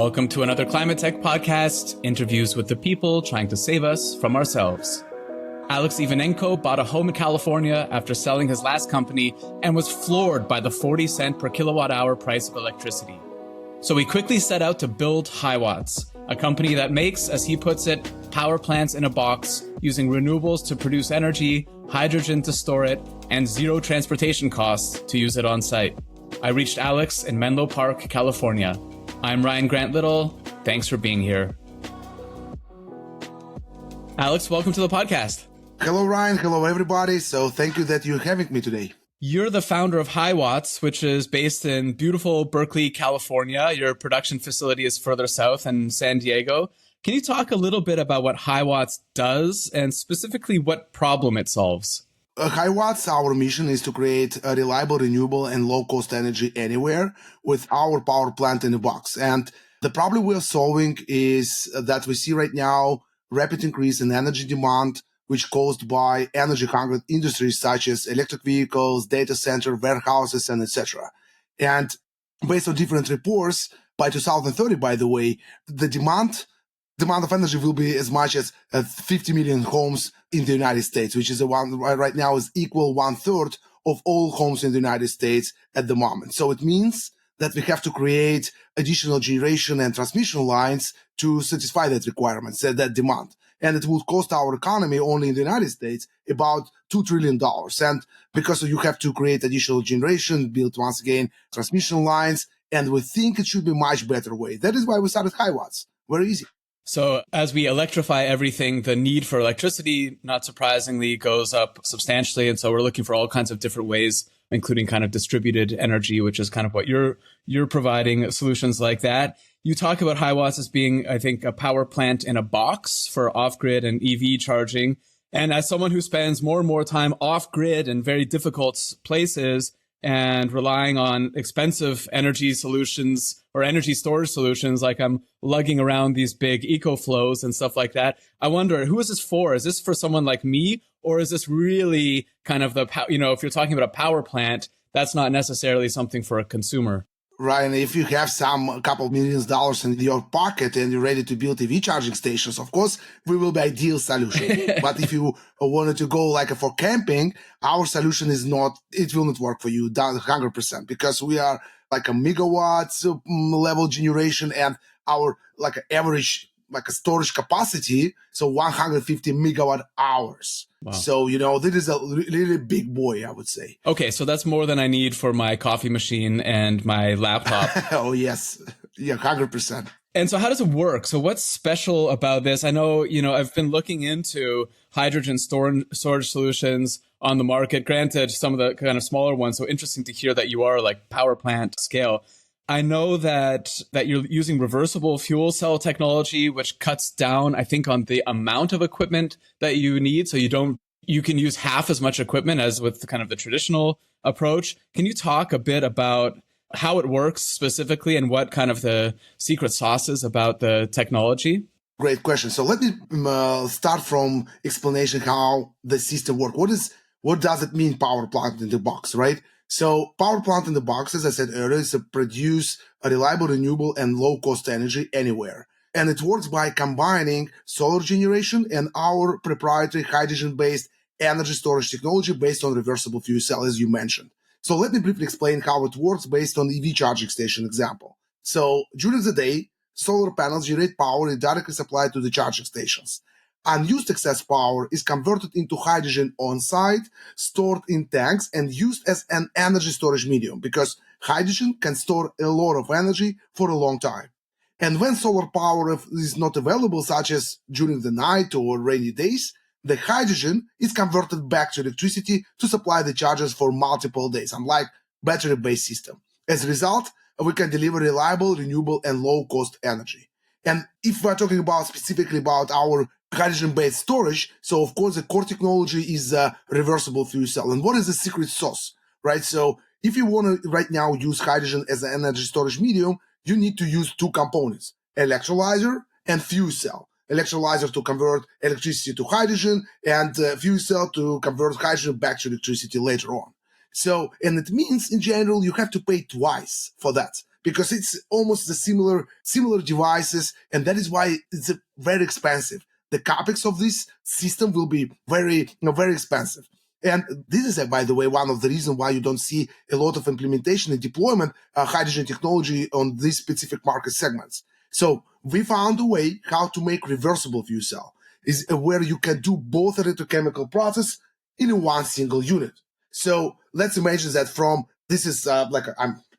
Welcome to another ClimateTech podcast, interviews with the people trying to save us from ourselves. Alex Ivanenko bought a home in California after selling his last company and was floored by the 40 cent per kilowatt hour price of electricity. So he quickly set out to build HyWatts, a company that makes, as he puts it, power plants in a box using renewables to produce energy, hydrogen to store it, and zero transportation costs to use it on site. I reached Alex in Menlo Park, California. I'm Ryan Grant Little. Thanks for being here. Alex, welcome to the podcast. Hello, Ryan. Hello, everybody. So thank you that you're having me today. You're the founder of HyWatts, which is based in beautiful Berkeley, California. Your production facility is further south in San Diego. Can you talk a little bit about what HyWatts does and specifically what problem it solves? HyWatts, our mission is to create a reliable, renewable, and low-cost energy anywhere with our power plant in a box. And the problem we are solving is that we see right now rapid increase in energy demand, which caused by energy-hungry industries such as electric vehicles, data center, warehouses, and etc. And based on different reports, by 2030, by the way, the demand of energy will be as much as 50 million homes in the United States, which is the one right now is equal 1/3 of all homes in the United States at the moment. So it means that we have to create additional generation and transmission lines to satisfy that requirement, that demand. And it would cost our economy only in the United States about $2 trillion. And because you have to create additional generation, build once again transmission lines, and we think it should be a much better way. That is why we started HyWatts. Very easy. So as we electrify everything, the need for electricity, not surprisingly, goes up substantially. And so we're looking for all kinds of different ways, including kind of distributed energy, which is kind of what you're providing solutions like that. You talk about HyWatts as being, I think, a power plant in a box for off-grid and EV charging. And as someone who spends more and more time off-grid in very difficult places and relying on expensive energy solutions or energy storage solutions, like I'm lugging around these big EcoFlows and stuff like that, I wonder, who is this for? Is this for someone like me? Or is this really kind of if you're talking about a power plant, that's not necessarily something for a consumer? Ryan, if you have a couple of millions of dollars in your pocket and you're ready to build EV charging stations, of course, we will be ideal solution. But if you wanted to go like for camping, our solution it will not work for you 100% because we are like a megawatts level generation and our like average like a storage capacity, so 150 megawatt hours. Wow. So, this is a really big boy, I would say. Okay, so that's more than I need for my coffee machine and my laptop. Oh, yes. Yeah, 100%. And so how does it work? So what's special about this? I know, I've been looking into hydrogen storage solutions on the market, granted some of the kind of smaller ones. So interesting to hear that you are like power plant scale. I know that you're using reversible fuel cell technology, which cuts down, I think, on the amount of equipment that you need. So you can use half as much equipment as with kind of the traditional approach. Can you talk a bit about how it works specifically and what kind of the secret sauce is about the technology? Great question. So let me start from explanation how the system works. What does it mean, power plant in the box, right? So power plant in the box, as I said earlier, is to produce a reliable, renewable, and low-cost energy anywhere. And it works by combining solar generation and our proprietary hydrogen-based energy storage technology based on reversible fuel cell, as you mentioned. So let me briefly explain how it works based on EV charging station example. So during the day, solar panels generate power and directly supplied to the charging stations. Unused excess power is converted into hydrogen on-site, stored in tanks, and used as an energy storage medium because hydrogen can store a lot of energy for a long time. And when solar power is not available, such as during the night or rainy days, the hydrogen is converted back to electricity to supply the chargers for multiple days, unlike battery-based system. As a result, we can deliver reliable, renewable, and low-cost energy. And if we're talking specifically about our hydrogen-based storage, so of course the core technology is a reversible fuel cell. And what is the secret sauce, right? So if you want to right now use hydrogen as an energy storage medium, you need to use two components, electrolyzer and fuel cell. Electrolyzer to convert electricity to hydrogen and fuel cell to convert hydrogen back to electricity later on. So, and it means in general, you have to pay twice for that because it's almost the similar devices, and that is why it's very expensive. The capex of this system will be very expensive. And this is, by the way, one of the reasons why you don't see a lot of implementation and deployment hydrogen technology on these specific market segments. So we found a way how to make reversible fuel cell, is where you can do both electrochemical process in one single unit. So let's imagine that this is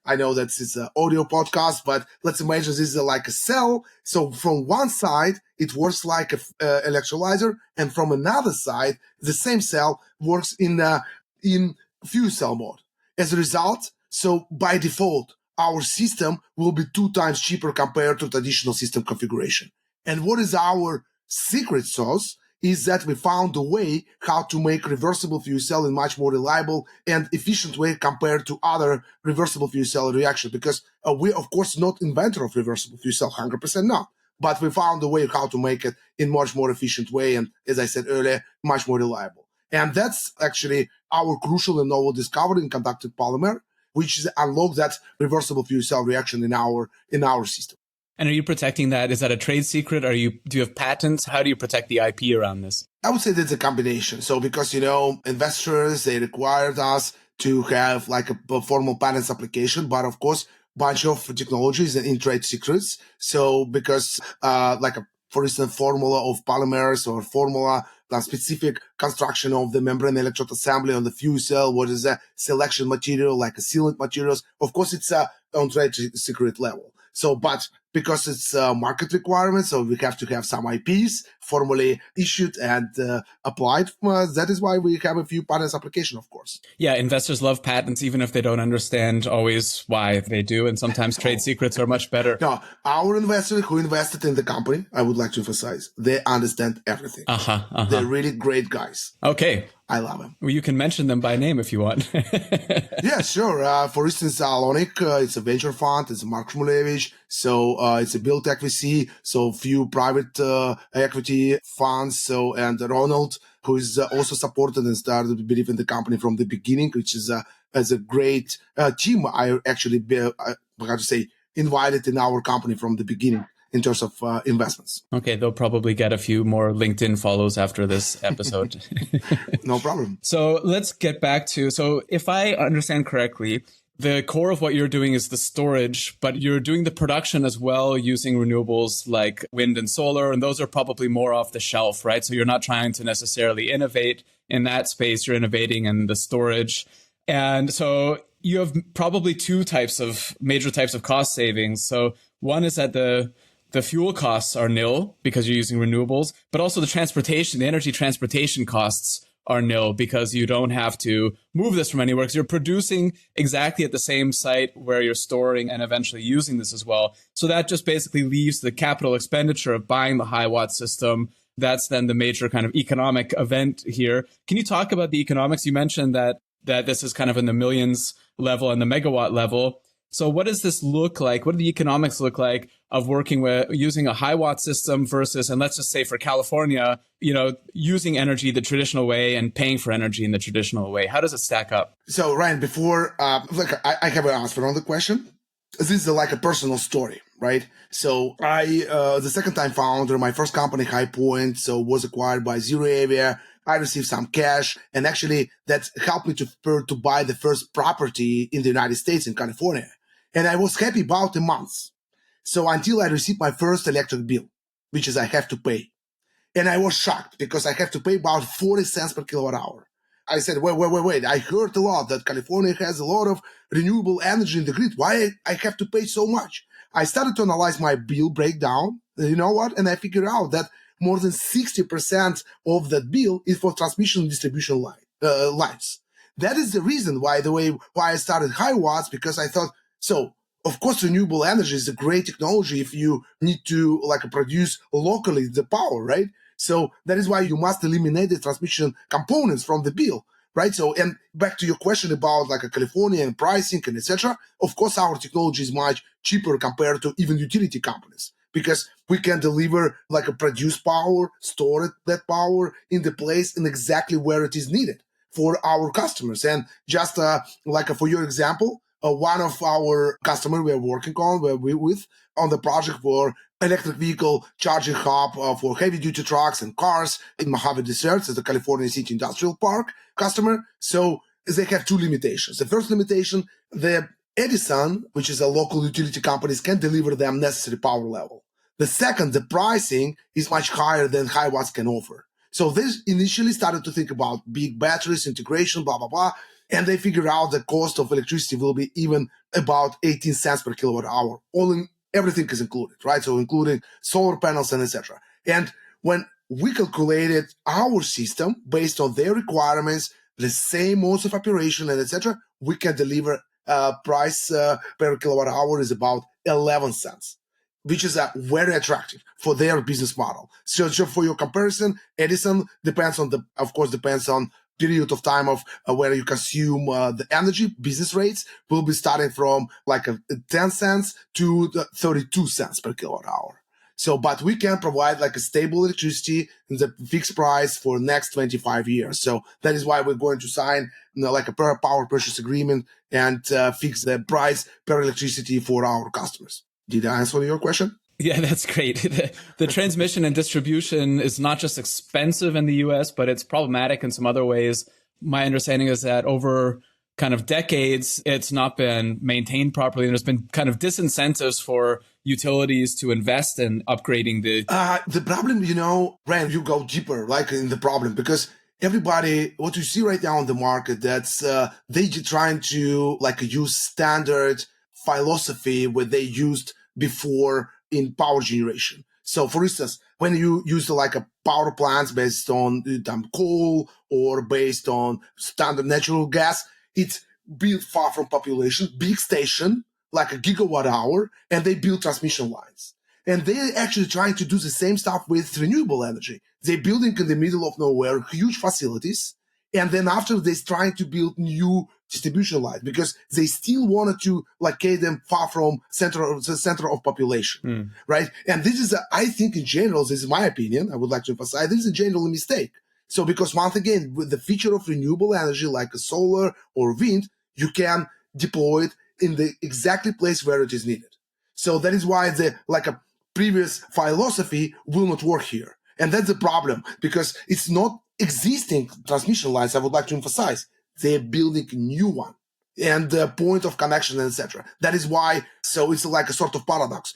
I know that it's an audio podcast, but let's imagine this is like a cell. So from one side, it works like a electrolyzer, and from another side, the same cell works in fuel cell mode. As a result, so by default, our system will be 2 times cheaper compared to traditional system configuration. And what is our secret sauce? Is that we found a way how to make reversible fuel cell in much more reliable and efficient way compared to other reversible fuel cell reactions. Because we, of course, not inventor of reversible fuel cell, 100% not. But we found a way how to make it in much more efficient way. And as I said earlier, much more reliable. And that's actually our crucial and novel discovery in conductive polymer, which is unlock that reversible fuel cell reaction in our system. And are you protecting that? Is that a trade secret? Do you have patents? How do you protect the IP around this? I would say that's a combination. So because, investors, they required us to have like a formal patents application, but of course, bunch of technologies and in trade secrets. So because for instance, formula of polymers or formula, the specific construction of the membrane electrode assembly on the fuel cell, what is a selection material, like a sealant materials. Of course, it's on trade secret level. So, but because it's a market requirement, so we have to have some IPs formally issued and applied. That is why we have a few patents application, of course. Yeah, investors love patents, even if they don't understand always why they do. And sometimes trade secrets are much better. No, our investors who invested in the company, I would like to emphasize, they understand everything. They're really great guys. Okay. I love them. Well, you can mention them by name if you want. Yeah, sure. For instance, Alonic, it's a venture fund. It's Mark Shmulevich. So it's a build equity. So few private equity funds. So and Ronald, who is also supported and started to believe in the company from the beginning, which is as a great team. I actually, invited in our company from the beginning in terms of investments. Okay, they'll probably get a few more LinkedIn follows after this episode. No problem. So let's get back to, so if I understand correctly, the core of what you're doing is the storage, but you're doing the production as well using renewables like wind and solar, and those are probably more off the shelf, right? So you're not trying to necessarily innovate in that space, you're innovating in the storage. And so you have probably two major types of cost savings. So one is that the fuel costs are nil because you're using renewables, but also the energy transportation costs are nil because you don't have to move this from anywhere because you're producing exactly at the same site where you're storing and eventually using this as well. So that just basically leaves the capital expenditure of buying the HyWatts system. That's then the major kind of economic event here. Can you talk about the economics? You mentioned that this is kind of in the millions level and the megawatt level. So what does this look like? What do the economics look like of working with using a HyWatts system versus, and let's just say for California, using energy the traditional way and paying for energy in the traditional way? How does it stack up? So Ryan, before, I have an answer on the question. This is like a personal story, right? So I, the second time founder, my first company, High Point, so was acquired by Zero Avia. I received some cash, and actually that helped me to buy the first property in the United States in California. And I was happy about a month. So until I received my first electric bill, which is I have to pay. And I was shocked because I have to pay about 40 cents per kilowatt hour. I said, wait. I heard a lot that California has a lot of renewable energy in the grid. Why I have to pay so much? I started to analyze my bill breakdown. You know what? And I figured out that more than 60% of that bill is for transmission and distribution lines. That is the reason why I started HyWatts, because I thought, so of course, renewable energy is a great technology if you need to produce locally the power, right? So that is why you must eliminate the transmission components from the bill, right? So, and back to your question about a California and pricing and etc. Of course, our technology is much cheaper compared to even utility companies because we can deliver a produce power, store that power in the place and exactly where it is needed for our customers. And just for your example, one of our customers we are working on, with on the project for electric vehicle charging hub for heavy duty trucks and cars in Mojave Desert, as the California City Industrial Park customer. So they have two limitations. The first limitation, the Edison, which is a local utility companies, can deliver them necessary power level. The second, the pricing is much higher than HyWatts can offer. So this initially started to think about big batteries, integration, blah, blah, blah. And they figured out the cost of electricity will be even about 18 cents per kilowatt hour. Everything is included, right? So including solar panels and etc. And when we calculated our system based on their requirements, the same modes of operation and etc., we can deliver price per kilowatt hour is about 11 cents, which is very attractive for their business model. So for your comparison, Edison depends on period of time of where you consume the energy. Business rates will be starting from like 10 cents to 32 cents per kilowatt hour. So, but we can provide like a stable electricity in the fixed price for next 25 years. So that is why we're going to sign like a power purchase agreement and fix the price per electricity for our customers. Did I answer your question? Yeah, that's great. The transmission and distribution is not just expensive in the US, but it's problematic in some other ways. My understanding is that over kind of decades, it's not been maintained properly. And there's been kind of disincentives for utilities to invest in upgrading the problem, Ryan, you go deeper like in the problem, because everybody, what you see right now on the market, that's they trying to like use standard philosophy what they used before in power generation. So for instance, when you use like a power plants based on coal or based on standard natural gas, it's built far from population, big station, like a gigawatt hour, and they build transmission lines. And they're actually trying to do the same stuff with renewable energy. They're building in the middle of nowhere huge facilities, and then after they're trying to build new distribution lines because they still wanted to locate them far from the center of population, right? And this is, I think in general, this is my opinion, I would like to emphasize, this is a general mistake. So because once again, with the feature of renewable energy like a solar or wind, you can deploy it in the exactly place where it is needed. So that is why like a previous philosophy will not work here. And that's the problem because it's not existing transmission lines, I would like to emphasize. They're building a new one and the point of connection, etc. That is why, so it's like a sort of paradox.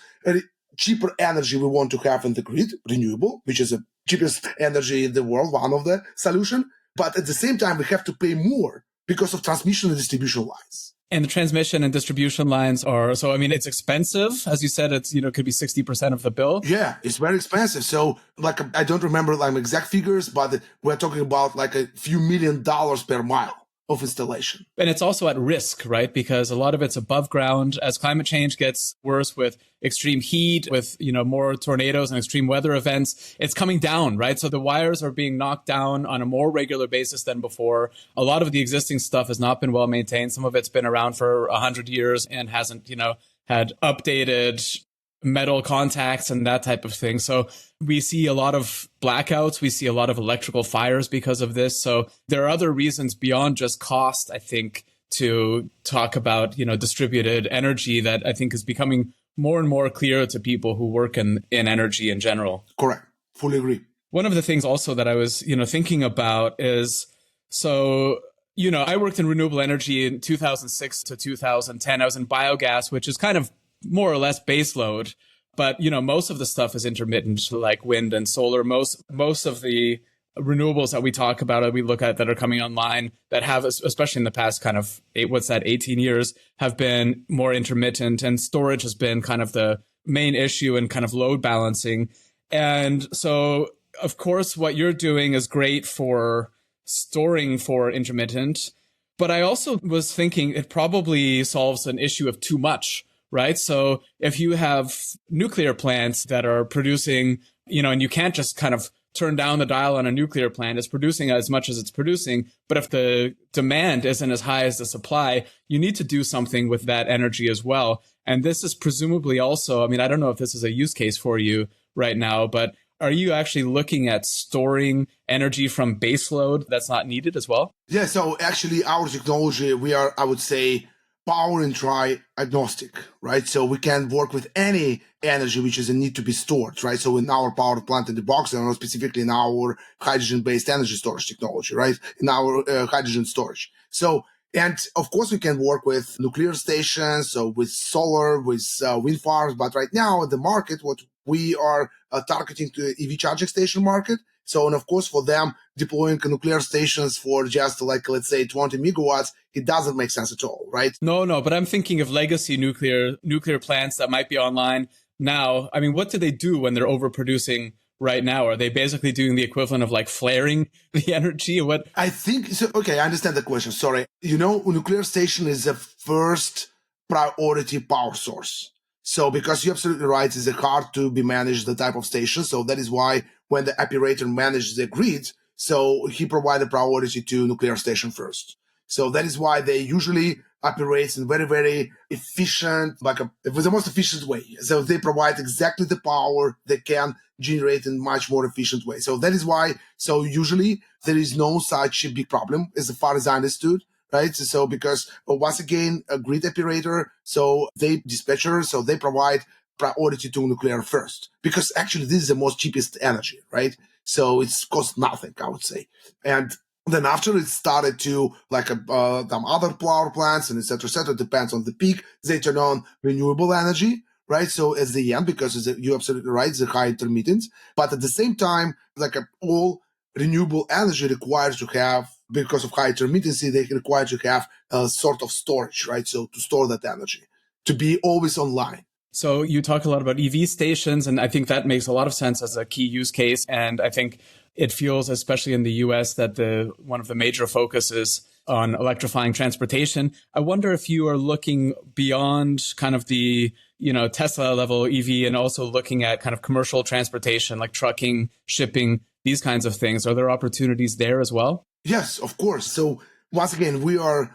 Cheaper energy we want to have in the grid, renewable, which is the cheapest energy in the world, one of the solution. But at the same time, we have to pay more because of transmission and distribution lines. And the transmission and distribution lines are, so I mean, it's expensive. As you said, it's, could be 60% of the bill. Yeah, it's very expensive. So like, I don't remember like exact figures, but we're talking about like a few $1 million per mile of installation. And it's also at risk, right? Because a lot of it's above ground. As climate change gets worse with extreme heat, with, more tornadoes and extreme weather events, it's coming down, right? So the wires are being knocked down on a more regular basis than before. A lot of the existing stuff has not been well maintained. Some of it's been around for 100 years and hasn't, had updated metal contacts and that type of thing. So we see a lot of blackouts. We see a lot of electrical fires because of this. So there are other reasons beyond just cost, I think, to talk about, distributed energy that I think is becoming more and more clear to people who work in energy in general. Correct. Fully agree. One of the things also that I was, thinking about is, so, I worked in renewable energy in 2006 to 2010. I was in biogas, which is kind of more or less baseload, but most of the stuff is intermittent, like wind and solar. Most of the renewables that we talk about, that we look at, that are coming online, that have, especially in the past kind of 18 years, have been more intermittent, and storage has been kind of the main issue and kind of load balancing. And so, of course, what you're doing is great for storing for intermittent, but I also was thinking it probably solves an issue of too much. Right. So if you have nuclear plants that are producing, and you can't just kind of turn down the dial on a nuclear plant, it's producing as much as it's producing. But if the demand isn't as high as the supply, you need to do something with that energy as well. And this is presumably also, I mean, I don't know if this is a use case for you right now, but are you actually looking at storing energy from baseload that's not needed as well? Yeah. So actually our technology, we are, I would say, power and try agnostic, right? So we can work with any energy which is a need to be stored, right? So in our power plant in the box, and specifically in our hydrogen-based energy storage technology, right? In our hydrogen storage. So, and of course, we can work with nuclear stations, so with solar, with wind farms. But right now, the market, what we are targeting to the EV charging station market. So, and of course, for them, deploying nuclear stations for just like, let's say, 20 megawatts, it doesn't make sense at all, right? No, but I'm thinking of legacy nuclear plants that might be online now. I mean, what do they do when they're overproducing right now? Are they basically doing the equivalent of like flaring the energy? What? I think so. Okay, I understand the question. Sorry. Nuclear station is a first priority power source. So because you're absolutely right, it's hard to be managed the type of station. So that is why when the operator manages the grid, so he provided priority to nuclear station first. So that is why they usually operate in very, very efficient, the most efficient way. So they provide exactly the power they can generate in much more efficient way. So that is why, so usually there is no such a big problem as far as I understood, right? So because once again, a grid operator, so they dispatcher, so they provide priority to nuclear first, because actually this is the most cheapest energy, right? So it's cost nothing, I would say. And then after it started to some other power plants and et cetera, depends on the peak, they turn on renewable energy, right? So as the end, because you're absolutely right, it's a high intermittence. But at the same time, all renewable energy requires to have, because of high intermittency, they require to have a sort of storage, right? So to store that energy, to be always online. So you talk a lot about EV stations, and I think that makes a lot of sense as a key use case. And I think it feels, especially in the US, that one of the major focuses on electrifying transportation. I wonder if you are looking beyond kind of the Tesla level EV and also looking at kind of commercial transportation like trucking, shipping, these kinds of things. Are there opportunities there as well? Yes, of course. So once again, we are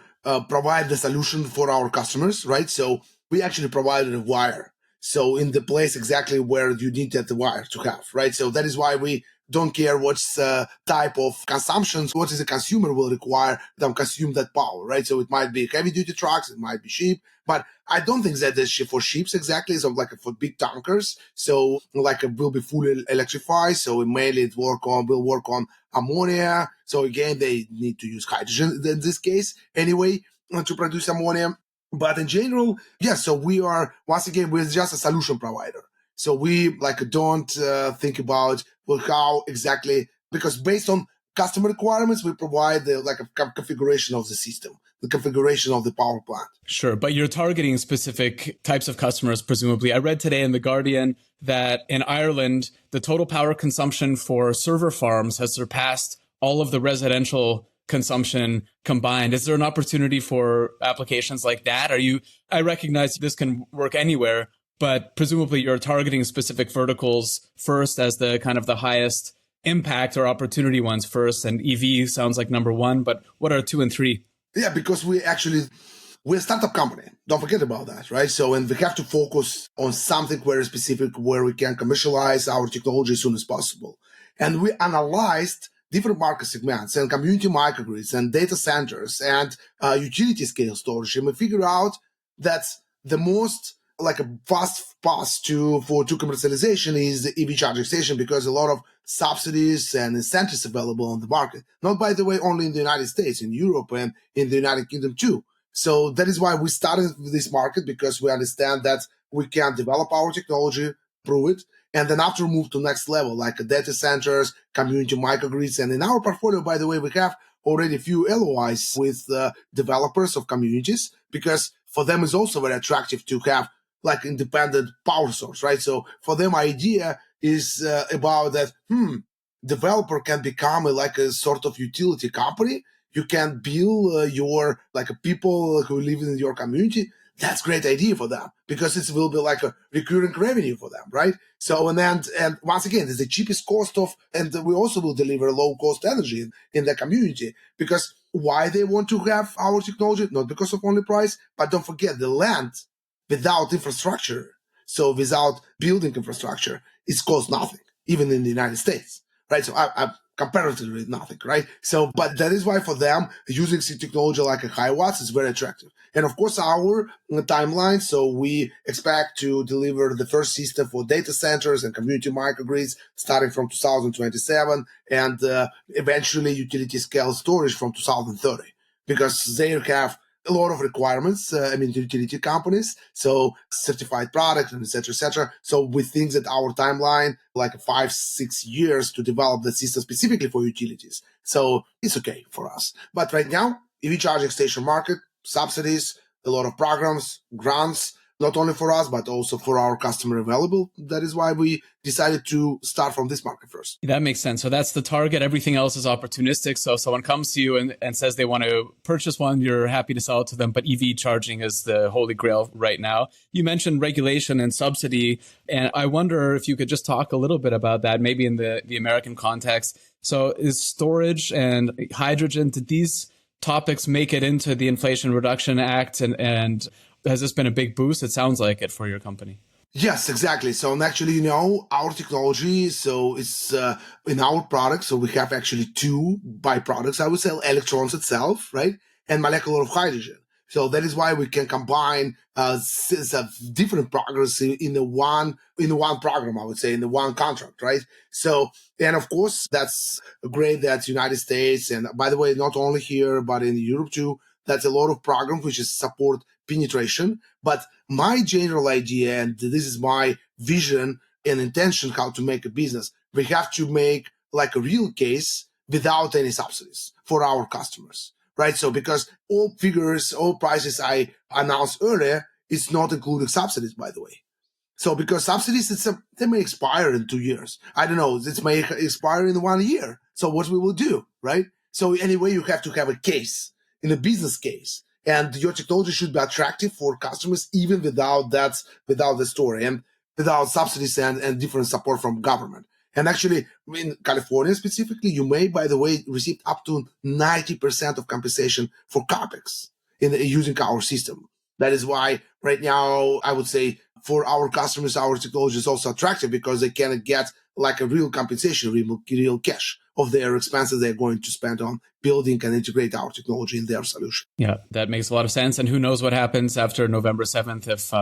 provide the solution for our customers, right? So we actually provided a wire. So in the place exactly where you need that wire to have, right? So that is why we don't care what's type of consumption, what is the consumer will require them consume that power, right? So it might be heavy duty trucks, it might be sheep, but I don't think that is for ships exactly. So for big tankers, so it will be fully electrified. So mainly will work on ammonia. So again, they need to use hydrogen in this case anyway to produce ammonia. But in general, yes. So we're just a solution provider. So we don't think about how exactly, because based on customer requirements, we provide a configuration of the system, the configuration of the power plant. Sure, but you're targeting specific types of customers, presumably. I read today in The Guardian that in Ireland, the total power consumption for server farms has surpassed all of the residential consumption combined. Is there an opportunity for applications like that? I recognize this can work anywhere, but presumably you're targeting specific verticals first as the kind of the highest impact or opportunity ones first, and EV sounds like number one, but what are 2 and 3? Yeah, because we're a startup company. Don't forget about that, right? So, and we have to focus on something very specific where we can commercialize our technology as soon as possible. And we analyzed different market segments and community microgrids and data centers and utility scale storage. And we figure out that the most a fast path to commercialization is the EV charging station, because a lot of subsidies and incentives available on the market. Not, by the way, only in the United States, in Europe and in the United Kingdom too. So that is why we started with this market, because we understand that we can develop our technology, prove it, and then after move to next level, like data centers, community microgrids. And in our portfolio, by the way, we have already a few LOIs with developers of communities, because for them it's also very attractive to have independent power source, right? So for them, idea is about that, developer can become a sort of utility company. You can build your people who live in your community. That's great idea for them, because it will be a recurring revenue for them, right? So and once again, it's the cheapest cost and we also will deliver low cost energy in the community. Because why they want to have our technology? Not because of only price, but don't forget the land without infrastructure. So without building infrastructure, it costs nothing, even in the United States, right? So I comparatively nothing, right? So, but that is why for them, using technology like a HyWatts is very attractive. And of course, our timeline. So we expect to deliver the first system for data centers and community microgrids starting from 2027, and eventually utility scale storage from 2030, because they have a lot of requirements. The utility companies, so certified product and et cetera, et cetera. So we think that our timeline, like 5-6 years to develop the system specifically for utilities. So it's okay for us. But right now, EV charging station market, subsidies, a lot of programs, grants, not only for us, but also for our customer available. That is why we decided to start from this market first. That makes sense. So that's the target. Everything else is opportunistic. So if someone comes to you and says they want to purchase one, you're happy to sell it to them. But EV charging is the holy grail right now. You mentioned regulation and subsidy. And I wonder if you could just talk a little bit about that, maybe in the American context. So is storage and hydrogen, did these topics make it into the Inflation Reduction Act? And has this been a big boost? It sounds like it for your company. Yes, exactly. So, and actually, our technology, so it's in our product. So we have actually two byproducts, I would say, electrons itself, right? And molecular of hydrogen. So that is why we can combine different progress in the one program, I would say, in the one contract, right? So, and of course, that's great that United States, and by the way, not only here, but in Europe too, that's a lot of programs which is support penetration. But my general idea, and this is my vision and intention how to make a business, we have to make like a real case without any subsidies for our customers, right? So because all figures, all prices I announced earlier, it's not including subsidies, by the way. So because subsidies, they may expire in 2 years. I don't know, it may expire in 1 year. So what we will do, right? So anyway, you have to have a case, in a business case. And your technology should be attractive for customers, even without the story and without subsidies and different support from government. And actually, in California specifically, you may, by the way, receive up to 90% of compensation for CAPEX in using our system. That is why right now, I would say for our customers, our technology is also attractive because they can get like a real compensation, real cash of their expenses they're going to spend on building and integrate our technology in their solution. Yeah, that makes a lot of sense. And who knows what happens after November 7th if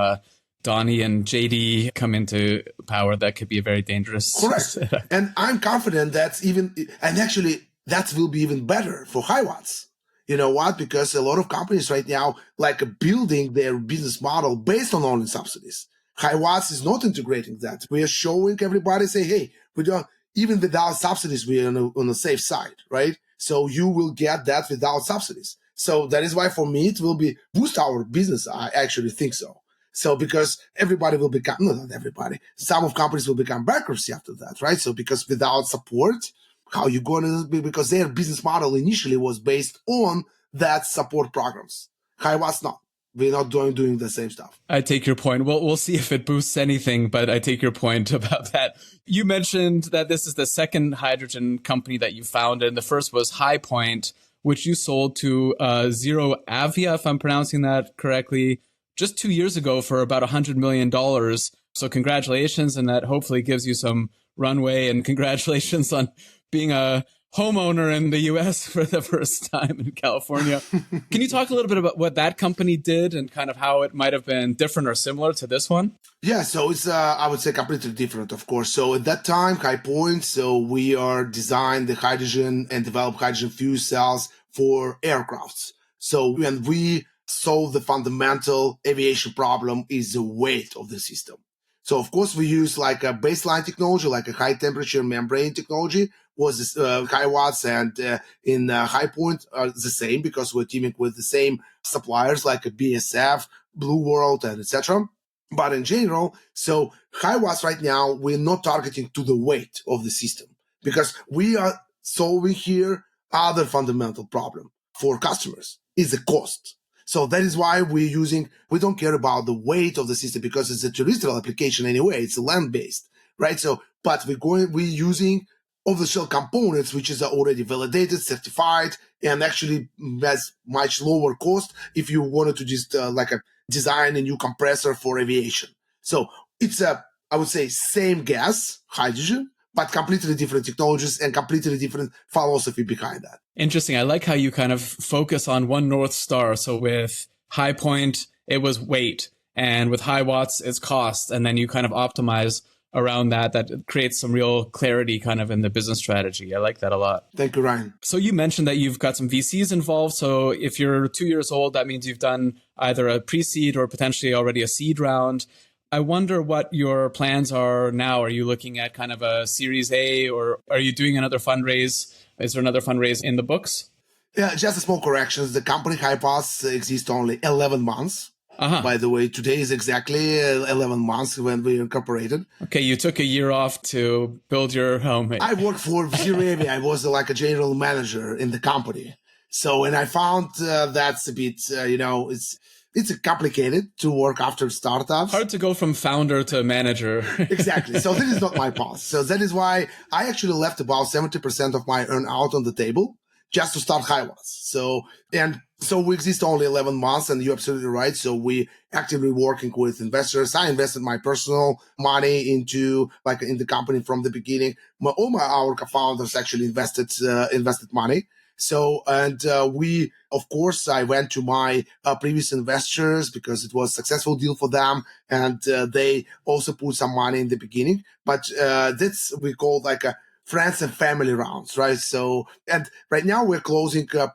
Donnie and JD come into power. That could be a very dangerous. Correct. And I'm confident actually that will be even better for HyWatts. You know what? Because a lot of companies right now like building their business model based on only subsidies. HyWatts is not integrating that. We are showing everybody, say, hey, we don't, even without subsidies, we are on the safe side, right? So you will get that without subsidies. So that is why for me, it will be boost our business. I actually think so. So because everybody will become, no, not everybody, some of companies will become bankruptcy after that, right? So because without support, how you going to be, because their business model initially was based on that support programs. HyWatts not. We're not doing the same stuff. I take your point. Well, we'll see if it boosts anything, but I take your point about that. You mentioned that this is the second hydrogen company that you founded, and the first was HighPoint, which you sold to Zero Avia, if I'm pronouncing that correctly, just 2 years ago for about $100 million. So congratulations, and that hopefully gives you some runway, and congratulations on being a homeowner in the US for the first time in California. Can you talk a little bit about what that company did and kind of how it might have been different or similar to this one? Yeah, so it's, I would say, completely different, of course. So at that time, HighPoint, so we are designed the hydrogen and develop hydrogen fuel cells for aircrafts. So when we solve the fundamental aviation problem is the weight of the system. So of course we use like a baseline technology, like a high temperature membrane technology was HyWatts, and in HighPoint are the same because we're teaming with the same suppliers like a BASF, Blue World, and etc. But in general, so HyWatts right now, we're not targeting to the weight of the system because we are solving here other fundamental problem for customers is the cost. So that is why we don't care about the weight of the system because it's a terrestrial application anyway. It's land-based, right? So, but we're using off-the-shelf components, which is already validated, certified, and actually has much lower cost if you wanted to just design a new compressor for aviation. So it's I would say, same gas, hydrogen, but completely different technologies and completely different philosophy behind that. Interesting. I like how you kind of focus on one North Star. So with HyPoint, it was weight, and with HyWatts, it's cost. And then you kind of optimize around that. That creates some real clarity kind of in the business strategy. I like that a lot. Thank you, Ryan. So you mentioned that you've got some VCs involved. So if you're 2 years old, that means you've done either a pre-seed or potentially already a seed round. I wonder what your plans are now. Are you looking at kind of a Series A, or are you doing another fundraise? Is there another fundraise in the books? Yeah, just a small corrections. The company HyWatts exists only 11 months. By the way, today is exactly 11 months when we incorporated. Okay, you took a year off to build your home. I worked for Zero. I was like a general manager in the company. So, and I found that's a bit, it's complicated to work after startups. Hard to go from founder to manager. Exactly. So this is not my path. So that is why I actually left about 70% of my earn out on the table just to start HyWatts. So we exist only 11 months, and you're absolutely right. So we actively working with investors. I invested my personal money into in the company from the beginning. Our co-founders actually invested money. So, and we, of course, I went to my previous investors because it was a successful deal for them. And they also put some money in the beginning. But that's, we call like a friends and family rounds, right? So, and right now we're closing our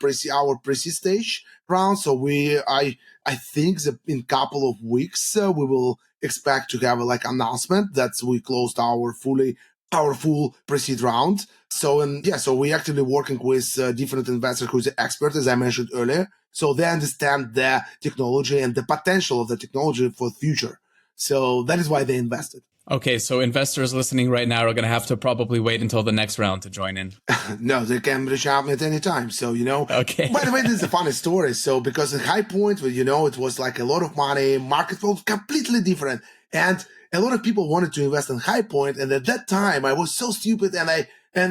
pre-seed stage round. So I think that in a couple of weeks, we will expect to have announcement that we closed our full pre-seed round. So, so we're actively working with different investors who's an expert, as I mentioned earlier. So they understand the technology and the potential of the technology for the future. So that is why they invested. Okay, so investors listening right now are going to have to probably wait until the next round to join in. No, they can reach out at any time. So, Okay. By the way, this is a funny story. So, because at HyPoint, it was like a lot of money, market was completely different. And a lot of people wanted to invest in HyPoint. And at that time, I was so stupid. And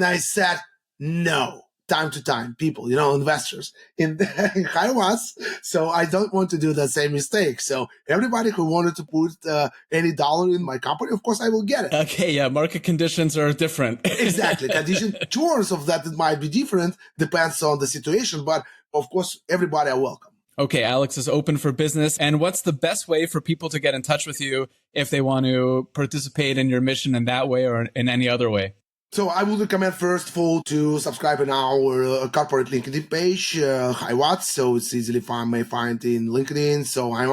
I said, no. Time to time, people, investors in HyWatts. So I don't want to do the same mistake. So everybody who wanted to put any dollar in my company, of course, I will get it. Okay, yeah, market conditions are different. Exactly. Tours of that it might be different, depends on the situation. But of course, everybody are welcome. Okay, Alex is open for business. And what's the best way for people to get in touch with you if they want to participate in your mission in that way or in any other way? So I would recommend first of all to subscribe in our corporate LinkedIn page, HyWatts. So it's easily find in LinkedIn. So I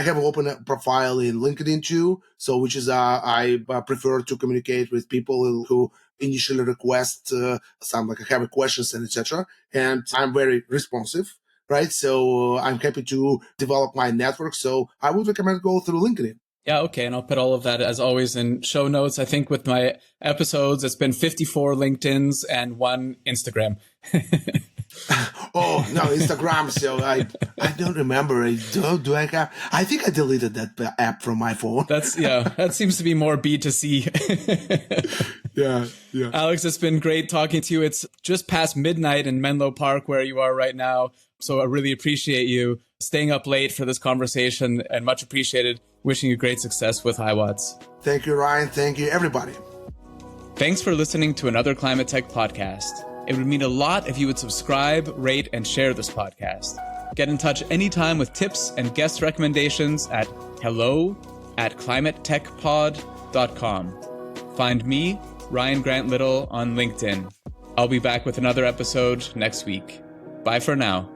have an open profile in LinkedIn too. So which is I prefer to communicate with people who initially request some have questions and etc. And I'm very responsive, right? So I'm happy to develop my network. So I would recommend go through LinkedIn. Yeah, okay. And I'll put all of that, as always, in show notes. I think with my episodes, it's been 54 LinkedIns and 1 Instagram. Oh, no, Instagram. So I don't remember. I think I deleted that app from my phone. That seems to be more B2C. Yeah. Alex, it's been great talking to you. It's just past midnight in Menlo Park where you are right now. So I really appreciate you staying up late for this conversation, and much appreciated. Wishing you great success with HyWatts. Thank you, Ryan. Thank you, everybody. Thanks for listening to another ClimateTech podcast. It would mean a lot if you would subscribe, rate, and share this podcast. Get in touch anytime with tips and guest recommendations at hello@climatetechpod.com. Find me, Ryan Grant Little, on LinkedIn. I'll be back with another episode next week. Bye for now.